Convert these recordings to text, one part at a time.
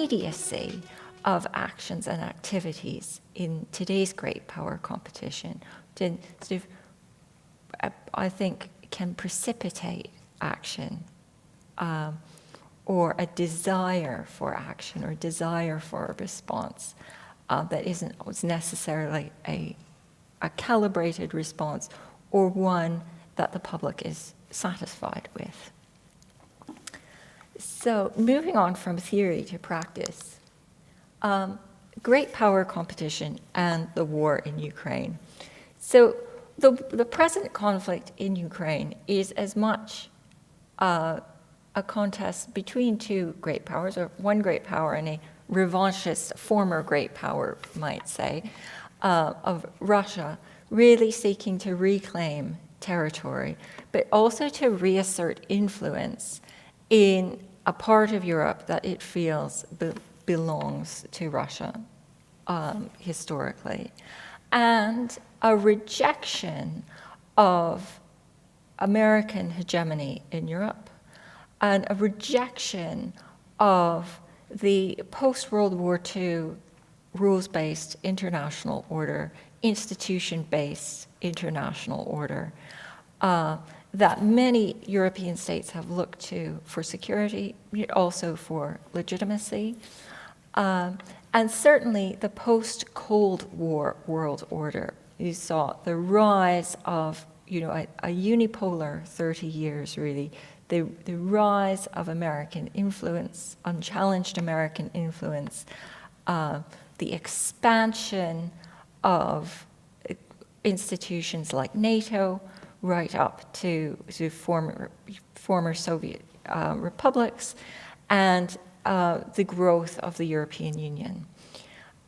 immediacy of actions and activities in today's great power competition, I think, can precipitate action or a desire for action or desire for a response that isn't necessarily a calibrated response or one that the public is satisfied with. So moving on from theory to practice, great power competition and the war in Ukraine. So the present conflict in Ukraine is as much a contest between two great powers, or one great power and a revanchist former great power, might say, of Russia, really seeking to reclaim territory, but also to reassert influence in a part of Europe that it feels belongs to Russia historically, and a rejection of American hegemony in Europe, and a rejection of the post-World War II rules-based international order, institution-based international order, that many European states have looked to for security, also for legitimacy, and certainly the post-Cold War world order. You saw the rise of, a unipolar 30 years, really, the rise of American influence, unchallenged American influence, the expansion of institutions like NATO, right up to former Soviet republics, and the growth of the European Union.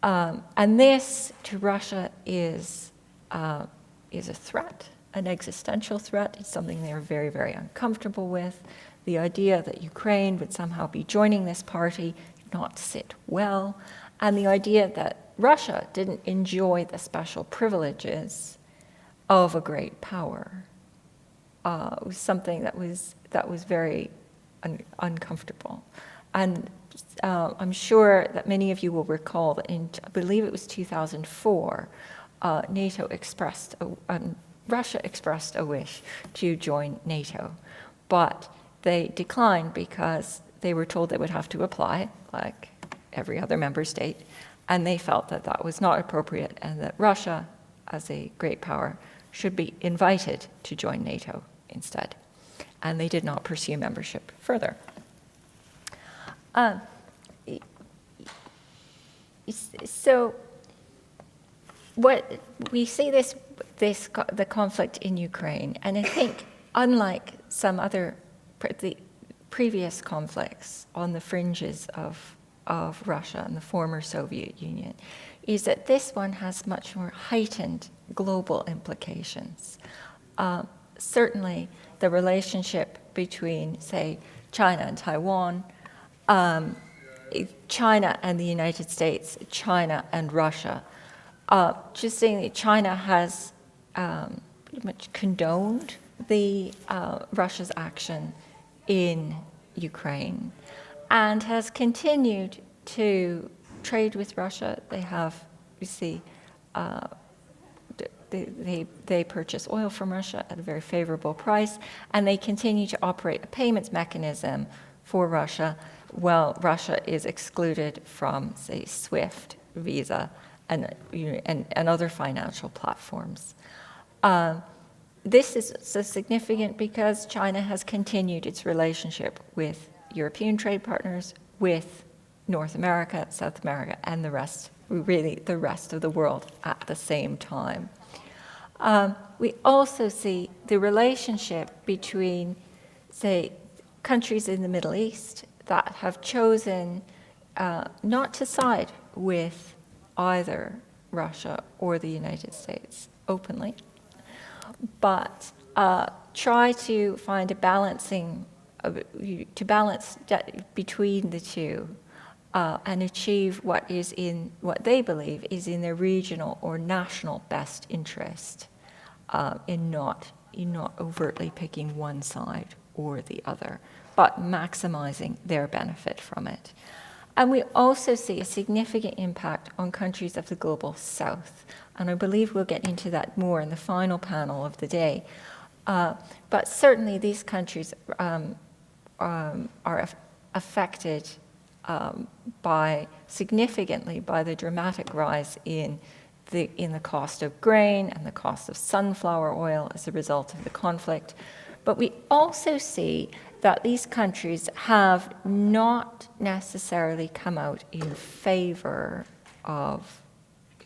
And this, to Russia, is a threat, an existential threat. It's something they're very, very uncomfortable with. The idea that Ukraine would somehow be joining this party did not sit well, and the idea that Russia didn't enjoy the special privileges of a great power was something that was very uncomfortable. And I'm sure that many of you will recall that I believe it was 2004, Russia expressed a wish to join NATO, but they declined because they were told they would have to apply, like every other member state, and they felt that that was not appropriate and that Russia, as a great power, should be invited to join NATO instead. And they did not pursue membership further. So what we see the conflict in Ukraine, and I think unlike some other the previous conflicts on the fringes of Russia and the former Soviet Union, is that this one has much more heightened global implications. Certainly the relationship between, say, China and Taiwan, China and the United States, China and Russia. Just saying that China has pretty much condoned Russia's action in Ukraine and has continued to trade with Russia. They have, you see, they purchase oil from Russia at a very favorable price, and they continue to operate a payments mechanism for Russia while Russia is excluded from, say, SWIFT, Visa, and other financial platforms. This is so significant because China has continued its relationship with European trade partners, with North America, South America, and the rest of the world at the same time. We also see the relationship between, say, countries in the Middle East that have chosen not to side with either Russia or the United States openly, but try to find a balancing, to balance between the two and achieve what they believe is in their regional or national best interest, in not overtly picking one side or the other, but maximizing their benefit from it. And we also see a significant impact on countries of the global south. And I believe we'll get into that more in the final panel of the day. But certainly these countries are affected significantly by the dramatic rise in the cost of grain and the cost of sunflower oil as a result of the conflict. But we also see that these countries have not necessarily come out in favor of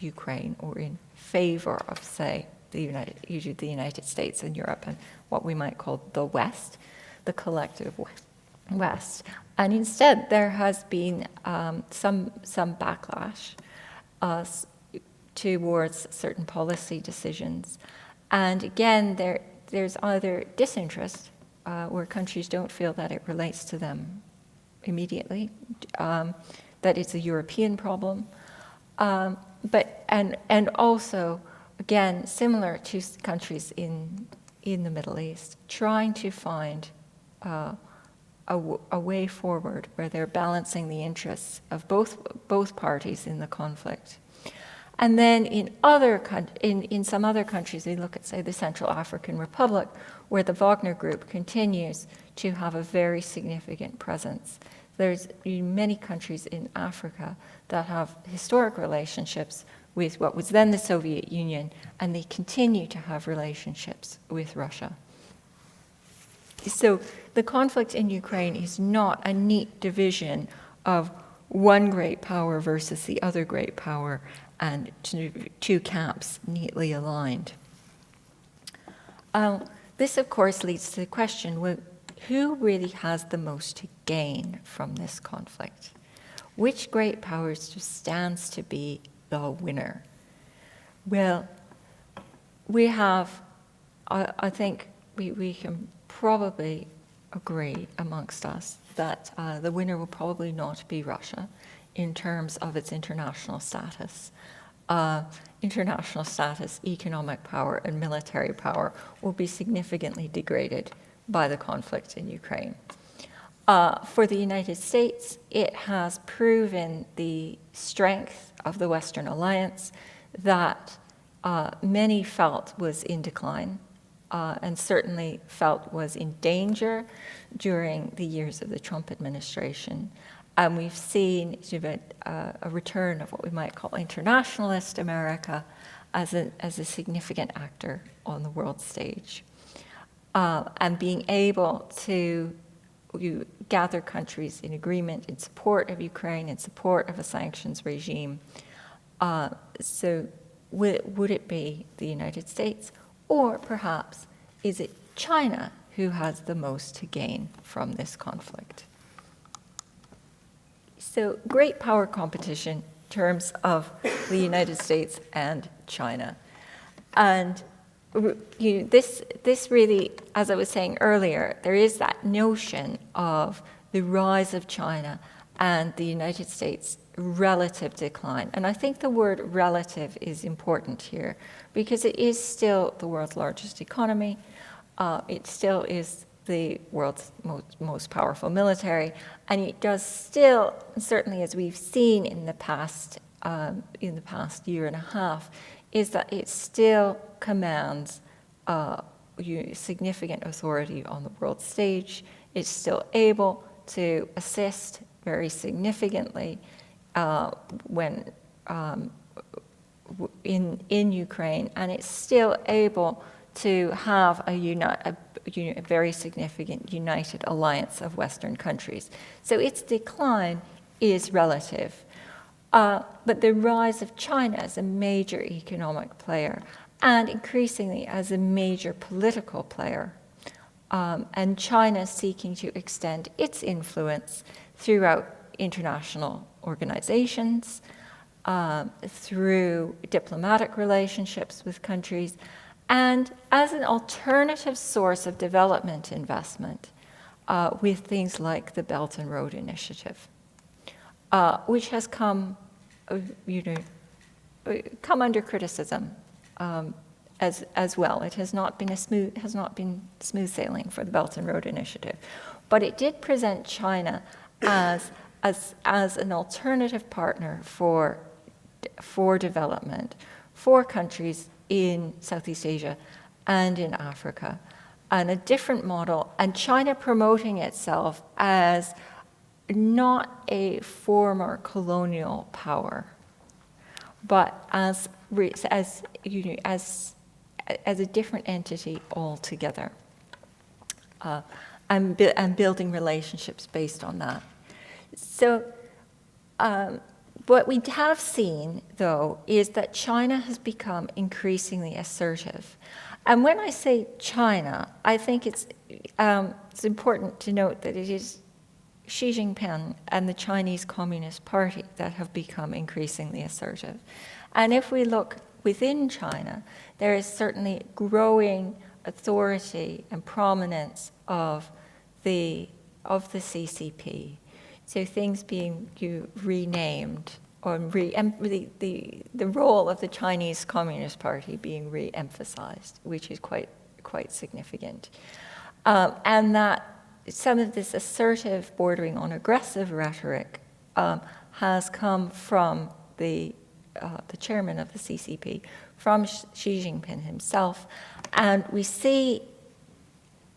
Ukraine or in favor of, say, usually the United States and Europe and what we might call the West, the collective West. And instead, there has been some backlash towards certain policy decisions. And again, there's either disinterest, where countries don't feel that it relates to them immediately, that it's a European problem, and also, again, similar to countries in the Middle East, trying to find a way forward where they're balancing the interests of both parties in the conflict. And then in some other countries, we look at, say, the Central African Republic, where the Wagner Group continues to have a very significant presence. There's many countries in Africa that have historic relationships with what was then the Soviet Union, and they continue to have relationships with Russia. So the conflict in Ukraine is not a neat division of one great power versus the other great power, and two camps neatly aligned. This, of course, leads to the question, well, who really has the most to gain from this conflict? Which great power stands to be the winner? Well, we have, I think we can probably agree amongst us that the winner will probably not be Russia in terms of its international status. International status, economic power, and military power will be significantly degraded by the conflict in Ukraine. For the United States, it has proven the strength of the Western alliance that many felt was in decline, and certainly felt was in danger during the years of the Trump administration. And we've seen sort of a return of what we might call internationalist America as a significant actor on the world stage. And being able to gather countries in agreement in support of Ukraine, in support of a sanctions regime. So would it be the United States, or perhaps is it China who has the most to gain from this conflict? So great power competition in terms of the United States and China. And this really, as I was saying earlier, there is that notion of the rise of China and the United States' relative decline. And I think the word relative is important here because it is still the world's largest economy. It still is the world's most powerful military, and it does still, certainly as we've seen in the past year and a half, is that it still commands significant authority on the world stage. It's still able to assist very significantly when in Ukraine, and it's still able to have a very significant united alliance of Western countries. So its decline is relative. But the rise of China as a major economic player and increasingly as a major political player, and China seeking to extend its influence throughout international organizations, through diplomatic relationships with countries, and as an alternative source of development investment with things like the Belt and Road Initiative, which has come under criticism as well. It has not been smooth sailing for the Belt and Road Initiative, but it did present China as as an alternative partner for development for countries in Southeast Asia and in Africa, and a different model, and China promoting itself as not a former colonial power, but as a different entity altogether, and building relationships based on that. So what we have seen, though, is that China has become increasingly assertive. And when I say China, I think it's important to note that it is Xi Jinping and the Chinese Communist Party that have become increasingly assertive. And if we look within China, there is certainly growing authority and prominence of the CCP. So things being renamed, or the role of the Chinese Communist Party being re-emphasized, which is quite significant. And that some of this assertive, bordering on aggressive rhetoric has come from the chairman of the CCP, from Xi Jinping himself. And we see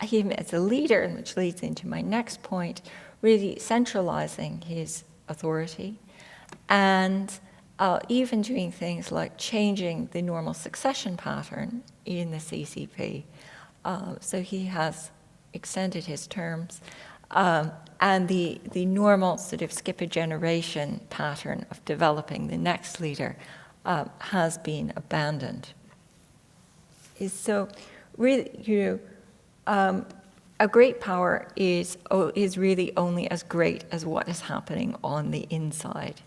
him as a leader, and which leads into my next point, really centralizing his authority, and even doing things like changing the normal succession pattern in the CCP. So he has extended his terms, and the normal sort of skip a generation pattern of developing the next leader has been abandoned. So really, a great power is really only as great as what is happening on the inside.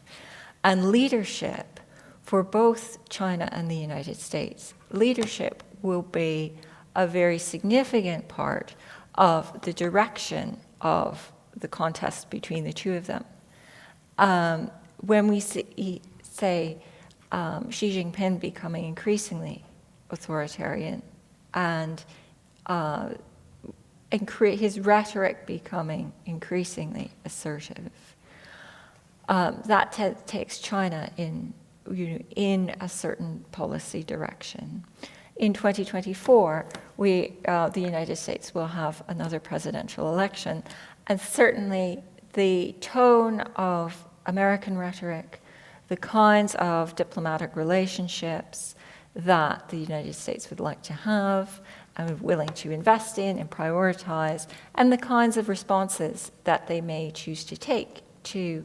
And leadership, for both China and the United States, leadership will be a very significant part of the direction of the contest between the two of them. When we say Xi Jinping becoming increasingly authoritarian and his rhetoric becoming increasingly assertive, that takes China in a certain policy direction. In 2024, the United States will have another presidential election, and certainly the tone of American rhetoric, the kinds of diplomatic relationships that the United States would like to have and willing to invest in and prioritize, and the kinds of responses that they may choose to take to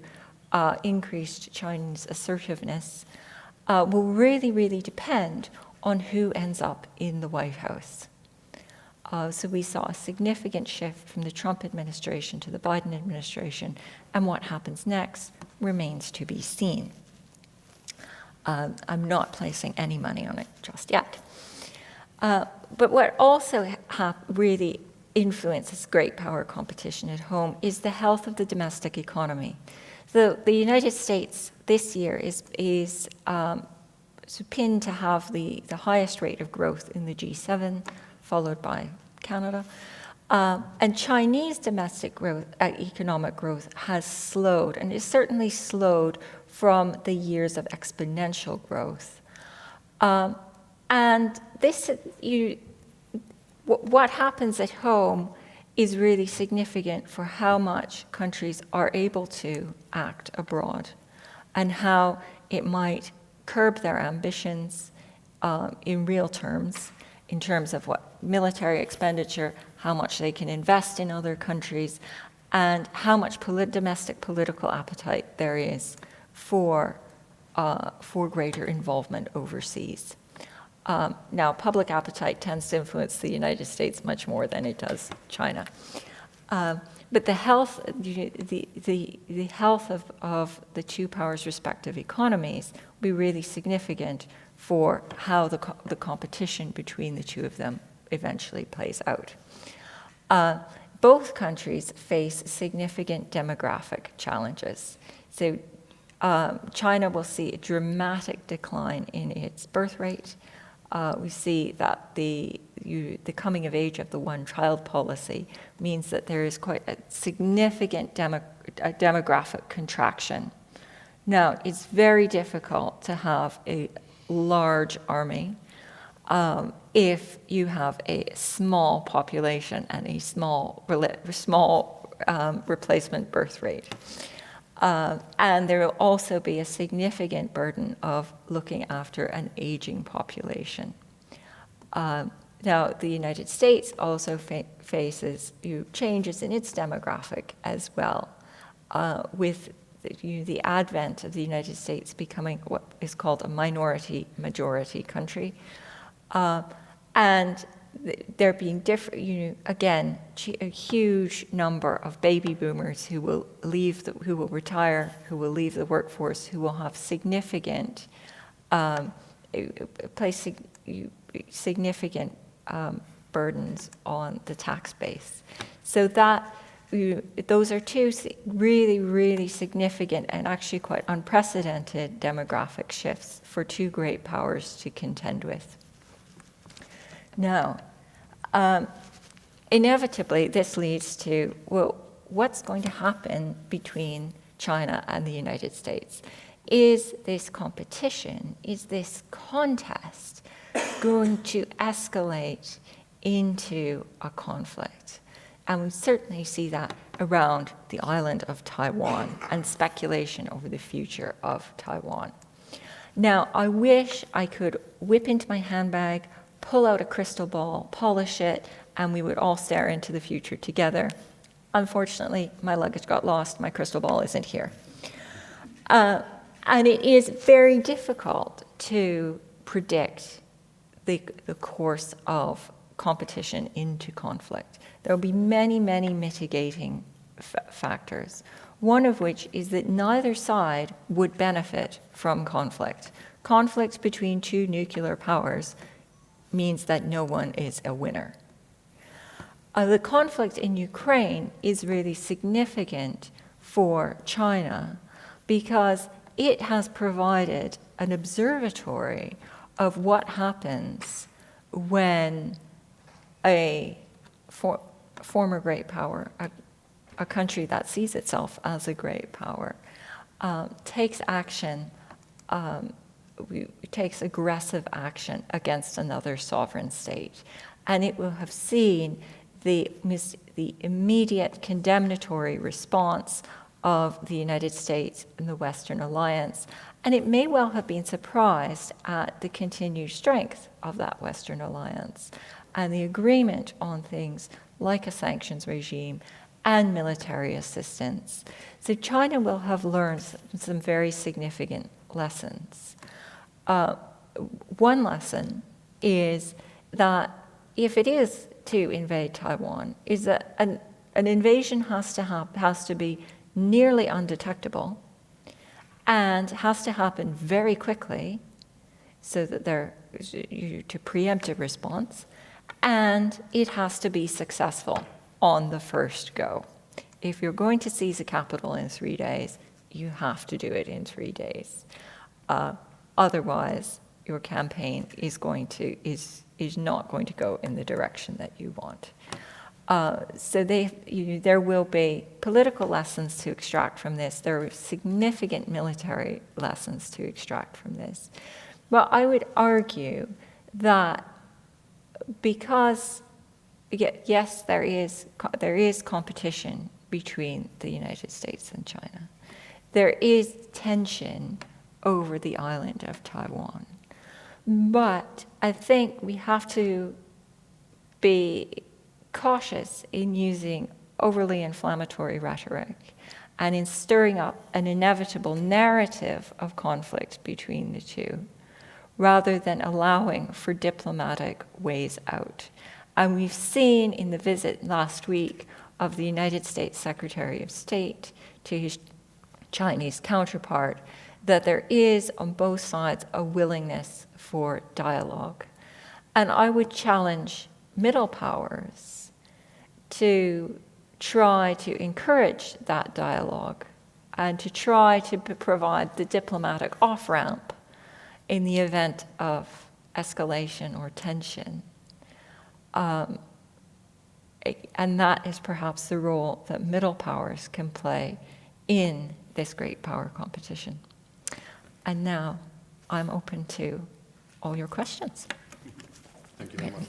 increased Chinese assertiveness will really, really depend on who ends up in the White House. So we saw a significant shift from the Trump administration to the Biden administration, and what happens next remains to be seen. I'm not placing any money on it just yet. But what also really influences great power competition at home is the health of the domestic economy. So the United States this year is pinned to have the highest rate of growth in the G7, followed by Canada. And Chinese domestic growth, economic growth, has slowed, and is certainly slowed from the years of exponential growth. And this, what happens at home is really significant for how much countries are able to act abroad, and how it might curb their ambitions in real terms, in terms of what military expenditure, how much they can invest in other countries, and how much domestic political appetite there is for greater involvement overseas. Now, public appetite tends to influence the United States much more than it does China. But the health of the two powers' respective economies will be really significant for how the competition between the two of them eventually plays out. Both countries face significant demographic challenges. So China will see a dramatic decline in its birth rate, we see that the coming of age of the one-child policy means that there is quite a significant demographic contraction. Now, it's very difficult to have a large army if you have a small population and a small replacement birth rate. And there will also be a significant burden of looking after an aging population. Now, the United States also faces changes in its demographic as well, with the advent of the United States becoming what is called a minority-majority country. And there being different, again, a huge number of baby boomers who will retire, who will leave the workforce, who will have significant burdens on the tax base. So that those are two really, really significant and actually quite unprecedented demographic shifts for two great powers to contend with. Now, inevitably, this leads to, well, what's going to happen between China and the United States? Is this competition, is this contest going to escalate into a conflict? And we certainly see that around the island of Taiwan and speculation over the future of Taiwan. Now, I wish I could whip into my handbag, pull out a crystal ball, polish it, and we would all stare into the future together. Unfortunately, my luggage got lost. My crystal ball isn't here. And it is very difficult to predict the course of competition into conflict. There will be many, many mitigating factors, one of which is that neither side would benefit from conflict. Conflict between two nuclear powers means that no one is a winner. The conflict in Ukraine is really significant for China because it has provided an observatory of what happens when a former great power, a country that sees itself as a great power, takes action, takes aggressive action against another sovereign state. And it will have seen the immediate condemnatory response of the United States and the Western alliance. And it may well have been surprised at the continued strength of that Western alliance and the agreement on things like a sanctions regime and military assistance. So China will have learned some very significant lessons. One lesson is that if it is to invade Taiwan, is that an invasion has to be nearly undetectable and has to happen very quickly so that to preempt a response, and it has to be successful on the first go. If you're going to seize a capital in 3 days, you have to do it in 3 days. Otherwise, your campaign is not going to go in the direction that you want. So there will be political lessons to extract from this. There are significant military lessons to extract from this. Well, I would argue that because, yes, there is competition between the United States and China. There is tension over the island of Taiwan. But I think we have to be cautious in using overly inflammatory rhetoric and in stirring up an inevitable narrative of conflict between the two, rather than allowing for diplomatic ways out. And we've seen in the visit last week of the United States Secretary of State to his Chinese counterpart that there is on both sides a willingness for dialogue. And I would challenge middle powers to try to encourage that dialogue and to try to provide the diplomatic off-ramp in the event of escalation or tension. And that is perhaps the role that middle powers can play in this great power competition. And now I'm open to all your questions. Thank you very much.